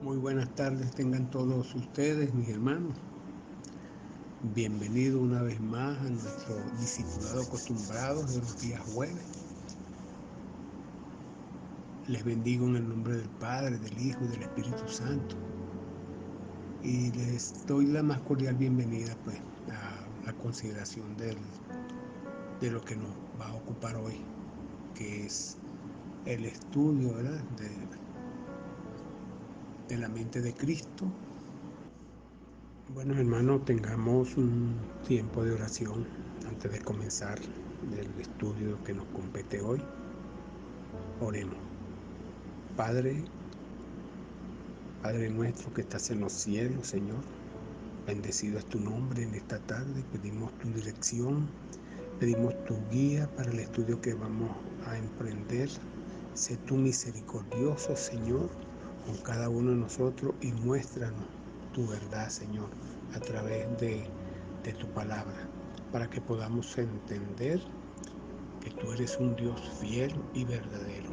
Muy buenas tardes tengan todos ustedes, mis hermanos. Bienvenido una vez más a nuestro discipulado acostumbrado de los días jueves. Les bendigo en el nombre del Padre, del Hijo y del Espíritu Santo. Y les doy la más cordial bienvenida pues, a la consideración de lo que nos va a ocupar hoy, que es el estudio, ¿verdad?, de la mente de Cristo. Bueno, hermanos, tengamos un tiempo de oración antes de comenzar el estudio que nos compete hoy. Oremos. Padre nuestro que estás en los cielos, Señor, bendecido es tu nombre en esta tarde. Pedimos tu dirección, pedimos tu guía para el estudio que vamos a emprender. Sé tú misericordioso, Señor, con cada uno de nosotros y muéstranos tu verdad, Señor, a través de tu palabra, para que podamos entender que tú eres un Dios fiel y verdadero.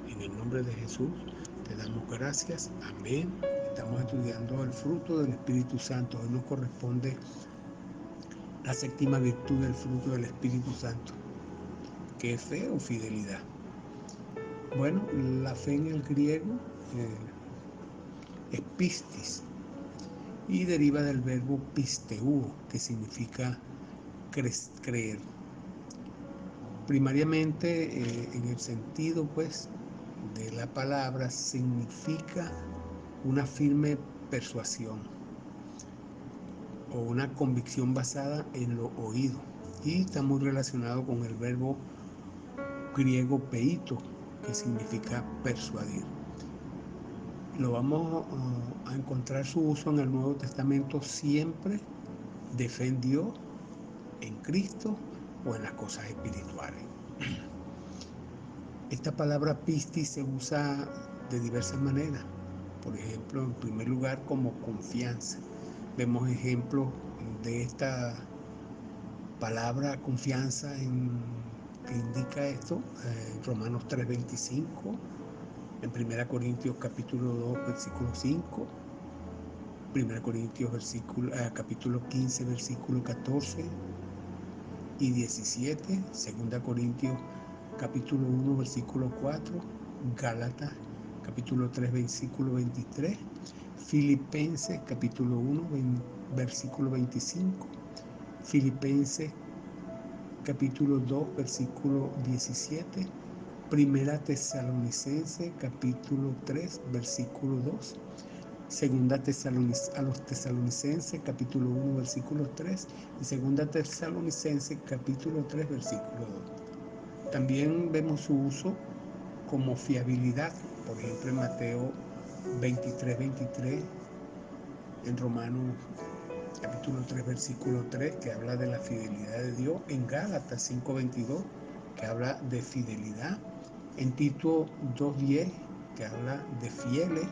En el nombre de Jesús te damos gracias. Amén. Estamos estudiando el fruto del Espíritu Santo. Hoy nos corresponde la séptima virtud del fruto del Espíritu Santo, que es fe o fidelidad. Bueno, la fe en el griego es pistis y deriva del verbo pisteuo, que significa creer. Primariamente, en el sentido pues de la palabra, significa una firme persuasión o una convicción basada en lo oído, y está muy relacionado con el verbo griego peito, que significa persuadir. Lo vamos a encontrar su uso en el Nuevo Testamento siempre de fe en Dios, en Cristo o en las cosas espirituales. Esta palabra pistis se usa de diversas maneras. Por ejemplo, en primer lugar, como confianza. Vemos ejemplos de esta palabra confianza que indica esto en Romanos 3:25, en 1 Corintios capítulo 2, versículo 5, 1 Corintios capítulo 15, versículo 14 y 17, 2 Corintios capítulo 1, versículo 4, Gálatas capítulo 3, versículo 23, Filipenses capítulo 1, versículo 25, Filipenses capítulo 2, versículo 17, Primera Tesalonicenses capítulo 3, versículo 2, Segunda a los Tesalonicenses capítulo 1, versículo 3 y Segunda Tesalonicenses capítulo 3, versículo 2. También vemos su uso como fiabilidad, por ejemplo en Mateo 23:23, en Romanos capítulo 3, versículo 3, que habla de la fidelidad de Dios, en Gálatas 5:22, que habla de fidelidad, en Tito 2:10, que habla de fieles,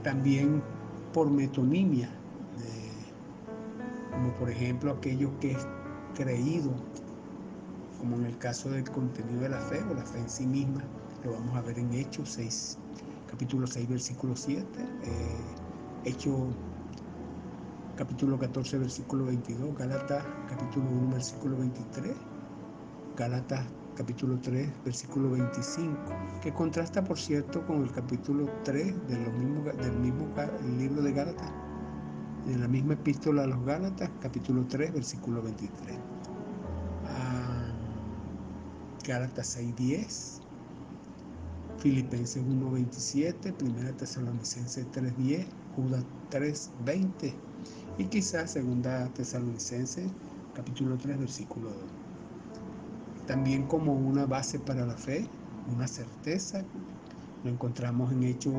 también por metonimia, como por ejemplo aquello que es creído, como en el caso del contenido de la fe o la fe en sí misma. Lo vamos a ver en Hechos 6, capítulo 6, versículo 7, Hechos capítulo 14, versículo 22, Gálatas capítulo 1, versículo 23, Gálatas capítulo 3, versículo 25, que contrasta, por cierto, con el capítulo 3 del mismo libro de Gálatas, en la misma epístola a los Gálatas, capítulo 3, versículo 23. Gálatas 6:10, Filipenses 1:27, Primera Tesalonicenses 3:10, Judas 3:20 y quizás Segunda Tesalonicenses capítulo 3, versículo 2. También como una base para la fe, una certeza, lo encontramos en Hechos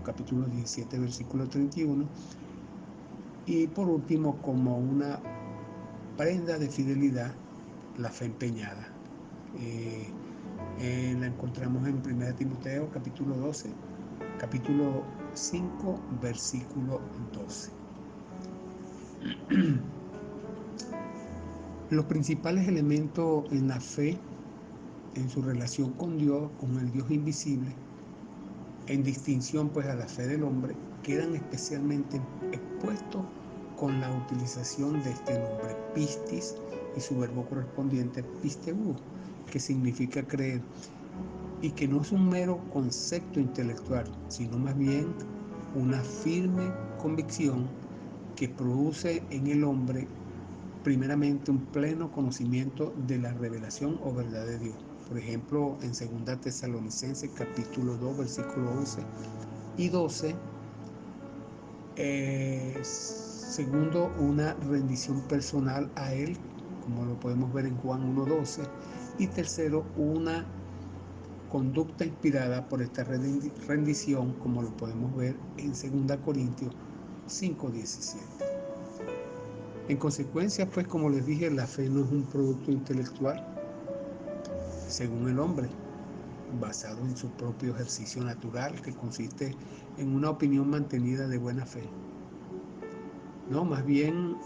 capítulo 17, versículo 31. Y por último, como una prenda de fidelidad, la fe empeñada. La encontramos en 1 Timoteo capítulo 12, capítulo 5, versículo 12. Los principales elementos en la fe, en su relación con Dios, con el Dios invisible, en distinción pues a la fe del hombre, quedan especialmente expuestos con la utilización de este nombre pistis y su verbo correspondiente pisteu, que significa creer, y que no es un mero concepto intelectual, sino más bien una firme convicción que produce en el hombre primeramente un pleno conocimiento de la revelación o verdad de Dios. Por ejemplo, en 2 Tesalonicenses capítulo 2, versículo 11 y 12, segundo, una rendición personal a Él, como lo podemos ver en Juan 1:12, y tercero, una conducta inspirada por esta rendición, como lo podemos ver en 2 Corintios 5:17. En consecuencia, pues como les dije, la fe no es un producto intelectual, según el hombre, basado en su propio ejercicio natural, que consiste en una opinión mantenida de buena fe. No, más bien,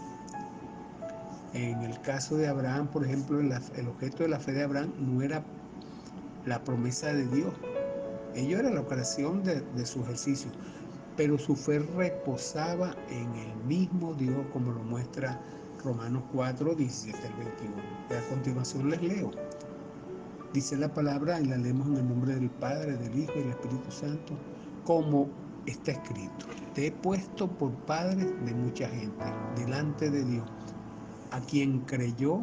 en el caso de Abraham, por ejemplo, el objeto de la fe de Abraham no era la promesa de Dios, ello era la ocasión de su ejercicio, pero su fe reposaba en el mismo Dios, como lo muestra Romanos 4, 17 al 21. Y a continuación les leo. Dice la palabra, y la leemos en el nombre del Padre, del Hijo y del Espíritu Santo, como está escrito: te he puesto por padre de mucha gente delante de Dios, a quien creyó,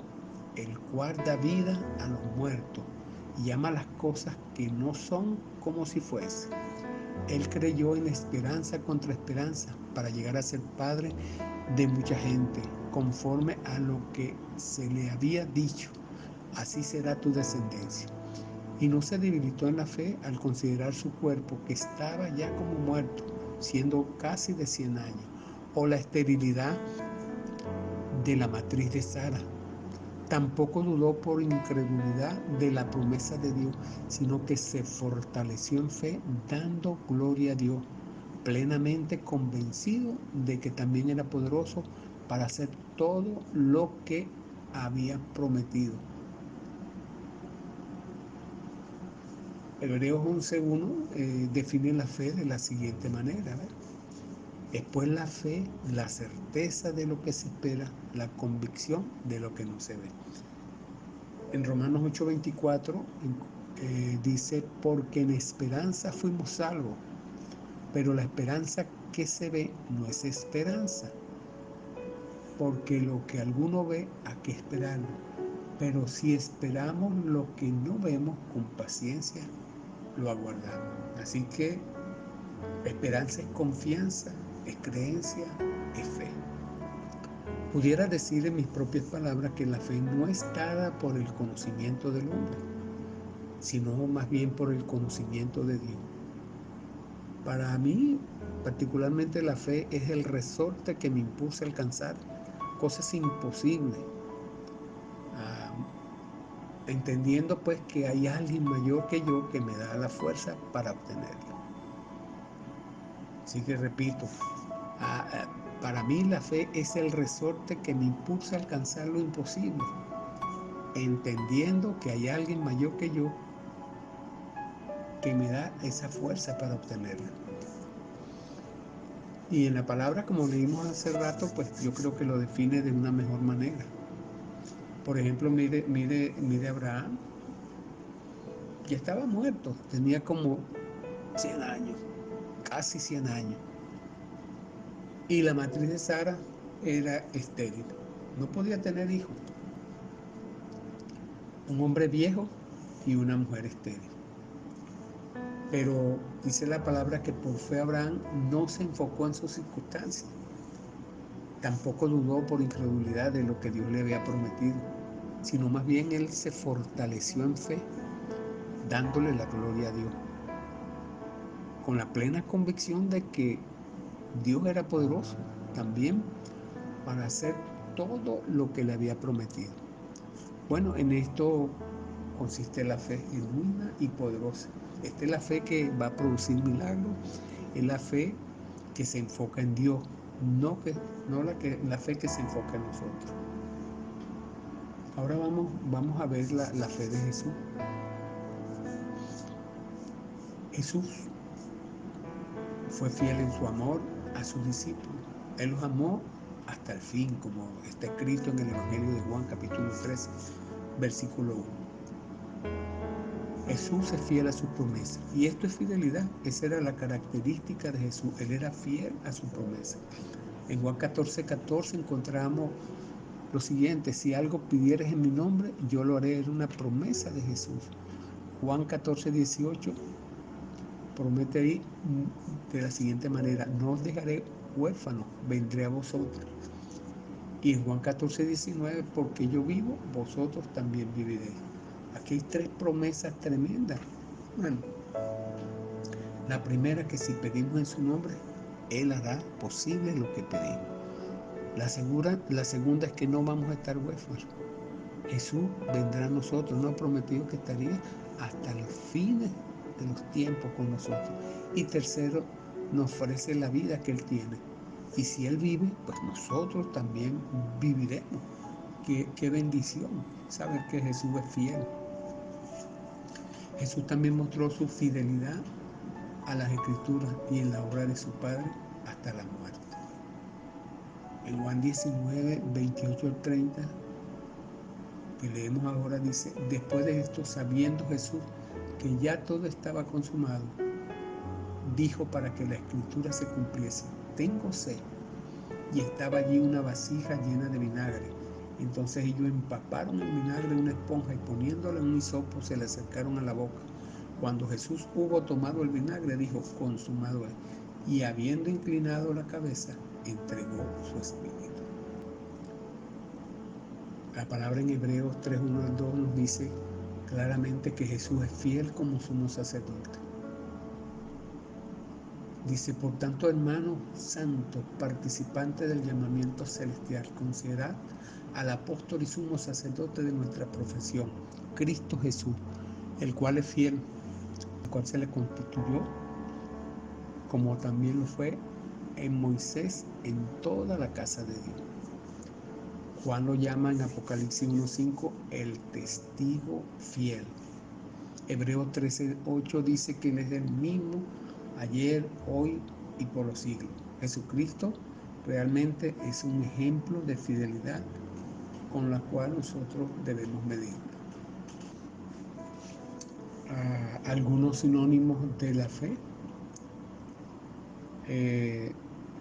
el cual da vida a los muertos y llama las cosas que no son como si fuese. Él creyó en esperanza contra esperanza para llegar a ser padre de mucha gente, conforme a lo que se le había dicho: así será tu descendencia. Y no se debilitó en la fe al considerar su cuerpo, que estaba ya como muerto, siendo casi de 100 años, o la esterilidad de la matriz de Sara. Tampoco dudó por incredulidad de la promesa de Dios, sino que se fortaleció en fe, dando gloria a Dios, plenamente convencido de que también era poderoso para hacer todo lo que había prometido. Hebreos 11:1 define la fe de la siguiente manera, ¿verdad? Es pues la fe, la certeza de lo que se espera, la convicción de lo que no se ve. En Romanos 8:24 dice: porque en esperanza fuimos salvos, pero la esperanza que se ve no es esperanza, porque lo que alguno ve, ¿a qué esperarlo? Pero si esperamos lo que no vemos, con paciencia lo aguardamos. Así que esperanza es confianza, es creencia, es fe. Pudiera decir en mis propias palabras que la fe no es dada por el conocimiento del hombre, sino más bien por el conocimiento de Dios. Para mí, particularmente, la fe es el resorte que me impulsa a alcanzar cosas imposibles, entendiendo pues que hay alguien mayor que yo que me da la fuerza para obtenerlo. Así que repito, para mí la fe es el resorte que me impulsa a alcanzar lo imposible, entendiendo que hay alguien mayor que yo que me da esa fuerza para obtenerla. Y en la palabra, como leímos hace rato, pues yo creo que lo define de una mejor manera. Por ejemplo, mire Abraham, ya estaba muerto, tenía como 100 años, casi 100 años. Y la matriz de Sara era estéril, no podía tener hijos. Un hombre viejo y una mujer estéril. Pero dice la palabra que por fe Abraham no se enfocó en sus circunstancias. Tampoco dudó por incredulidad de lo que Dios le había prometido, sino más bien él se fortaleció en fe, dándole la gloria a Dios, con la plena convicción de que Dios era poderoso también para hacer todo lo que le había prometido. Bueno, en esto consiste la fe genuina y poderosa. Esta es la fe que va a producir milagros, es la fe que se enfoca en Dios, no la fe que se enfoca en nosotros. Ahora vamos a ver la fe de Jesús. Jesús fue fiel en su amor a sus discípulos. Él los amó hasta el fin, como está escrito en el Evangelio de Juan, capítulo 13, versículo 1. Jesús es fiel a su promesa, y esto es fidelidad. Esa era la característica de Jesús. Él era fiel a su promesa. En Juan 14:14 encontramos lo siguiente: si algo pidieres en mi nombre, yo lo haré. Era una promesa de Jesús. Juan 14:18 promete ahí de la siguiente manera: no os dejaré huérfanos, vendré a vosotros. Y en Juan 14:19, porque yo vivo, vosotros también viviréis. Aquí hay tres promesas tremendas. Bueno, la primera, que si pedimos en su nombre, Él hará posible lo que pedimos. La segunda es que no vamos a estar huérfanos. Jesús vendrá a nosotros, nos ha prometido que estaría hasta los fines de los tiempos con nosotros. Y tercero, nos ofrece la vida que Él tiene. Y si Él vive, pues nosotros también viviremos. Qué bendición saber que Jesús es fiel. Jesús también mostró su fidelidad a las Escrituras y en la obra de su Padre hasta la muerte. En Juan 19, 28 al 30, que leemos ahora, dice: después de esto, sabiendo Jesús que ya todo estaba consumado, dijo para que la Escritura se cumpliese: tengo sed. Y estaba allí una vasija llena de vinagre. Entonces ellos empaparon el vinagre en una esponja y poniéndola en un hisopo se le acercaron a la boca. Cuando Jesús hubo tomado el vinagre, dijo: consumado es. Y habiendo inclinado la cabeza, entregó su espíritu. La palabra en Hebreos 3:1 al 2 nos dice claramente que Jesús es fiel como sumo sacerdote. Dice: por tanto, hermanos santos, participantes del llamamiento celestial, considerad al apóstol y sumo sacerdote de nuestra profesión, Cristo Jesús, el cual es fiel, el cual se le constituyó, como también lo fue en Moisés, en toda la casa de Dios. Juan lo llama en Apocalipsis 1:5 el testigo fiel. Hebreos 13:8 dice que Él es el mismo ayer, hoy y por los siglos. Jesucristo realmente es un ejemplo de fidelidad con la cual nosotros debemos medir. Algunos sinónimos de la fe: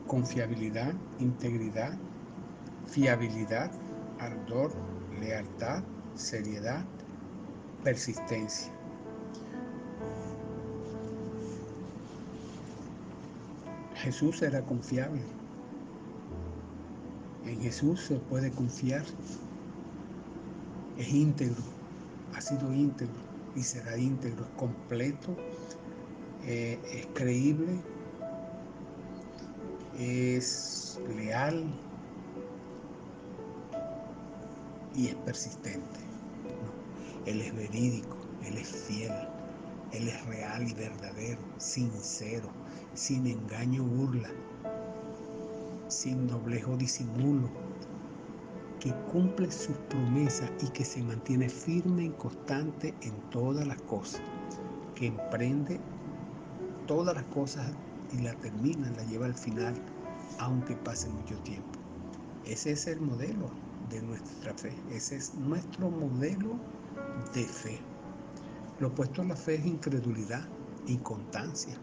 confiabilidad, integridad, fiabilidad, ardor, lealtad, seriedad, persistencia. Jesús era confiable. En Jesús se puede confiar. Es íntegro, ha sido íntegro y será íntegro, es completo, es creíble, es leal y es persistente. Él es verídico, Él es fiel, Él es real y verdadero, sincero, sin engaño o burla, sin doblez o disimulo, que cumple sus promesas y que se mantiene firme y constante en todas las cosas, que emprende todas las cosas y la termina, la lleva al final, aunque pase mucho tiempo. Ese es el modelo de nuestra fe, ese es nuestro modelo de fe. Lo opuesto a la fe es incredulidad, inconstancia,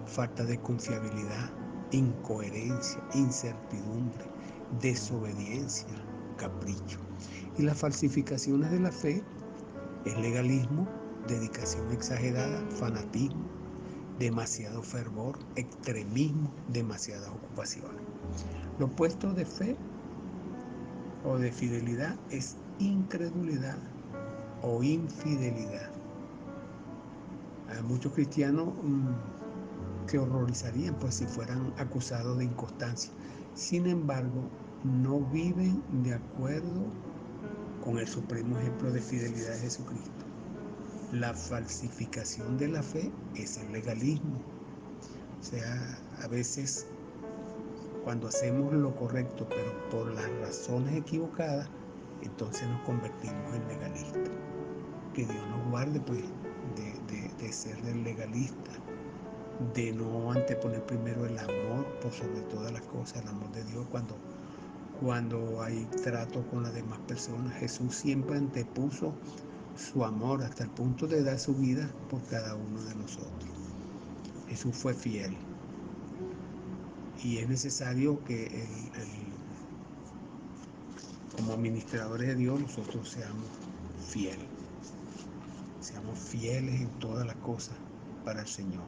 falta de confiabilidad, incoherencia, incertidumbre, desobediencia, capricho. Y las falsificaciones de la fe es legalismo, dedicación exagerada, fanatismo, demasiado fervor, extremismo, demasiadas ocupaciones. Lo opuesto de fe o de fidelidad es incredulidad o infidelidad. Hay muchos cristianos se horrorizarían pues si fueran acusados de inconstancia. Sin embargo, no viven de acuerdo con el supremo ejemplo de fidelidad de Jesucristo. La falsificación de la fe es el legalismo. O sea, a veces cuando hacemos lo correcto, pero por las razones equivocadas, entonces nos convertimos en legalistas. Que Dios nos guarde pues de ser del legalista. de no anteponer primero el amor por sobre todas las cosas, el amor de Dios cuando hay trato con las demás personas. Jesús siempre antepuso su amor hasta el punto de dar su vida por cada uno de nosotros. Jesús fue fiel y es necesario que como administradores de Dios nosotros seamos fieles en todas las cosas para el Señor.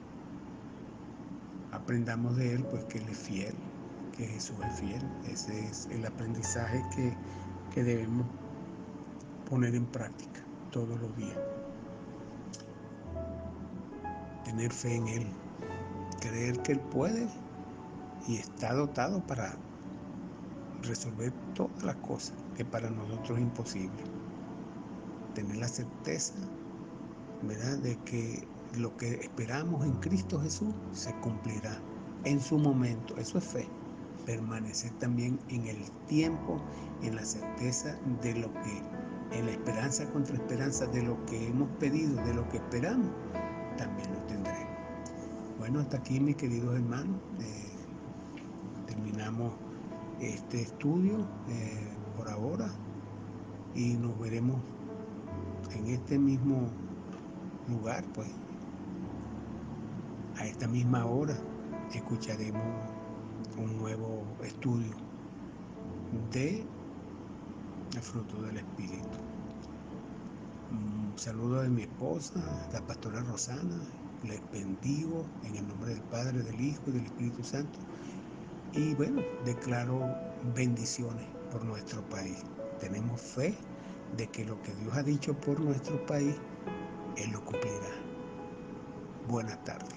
Aprendamos de Él pues que Él es fiel, que Jesús es fiel. Ese es el aprendizaje que debemos poner en práctica todos los días. Tener fe en Él, creer que Él puede y está dotado para resolver todas las cosas que para nosotros es imposible. Tener la certeza, ¿verdad?, de que lo que esperamos en Cristo Jesús se cumplirá en su momento. Eso es fe. Permanecer también en el tiempo, en la certeza de lo que, en la esperanza contra esperanza de lo que hemos pedido, de lo que esperamos, también lo tendremos. Bueno, hasta aquí, mis queridos hermanos, terminamos este estudio por ahora y nos veremos en este mismo lugar, pues a esta misma hora escucharemos un nuevo estudio de el fruto del Espíritu. Un saludo de mi esposa, la pastora Rosana. Les bendigo en el nombre del Padre, del Hijo y del Espíritu Santo. Y bueno, declaro bendiciones por nuestro país. Tenemos fe de que lo que Dios ha dicho por nuestro país, Él lo cumplirá. Buenas tardes.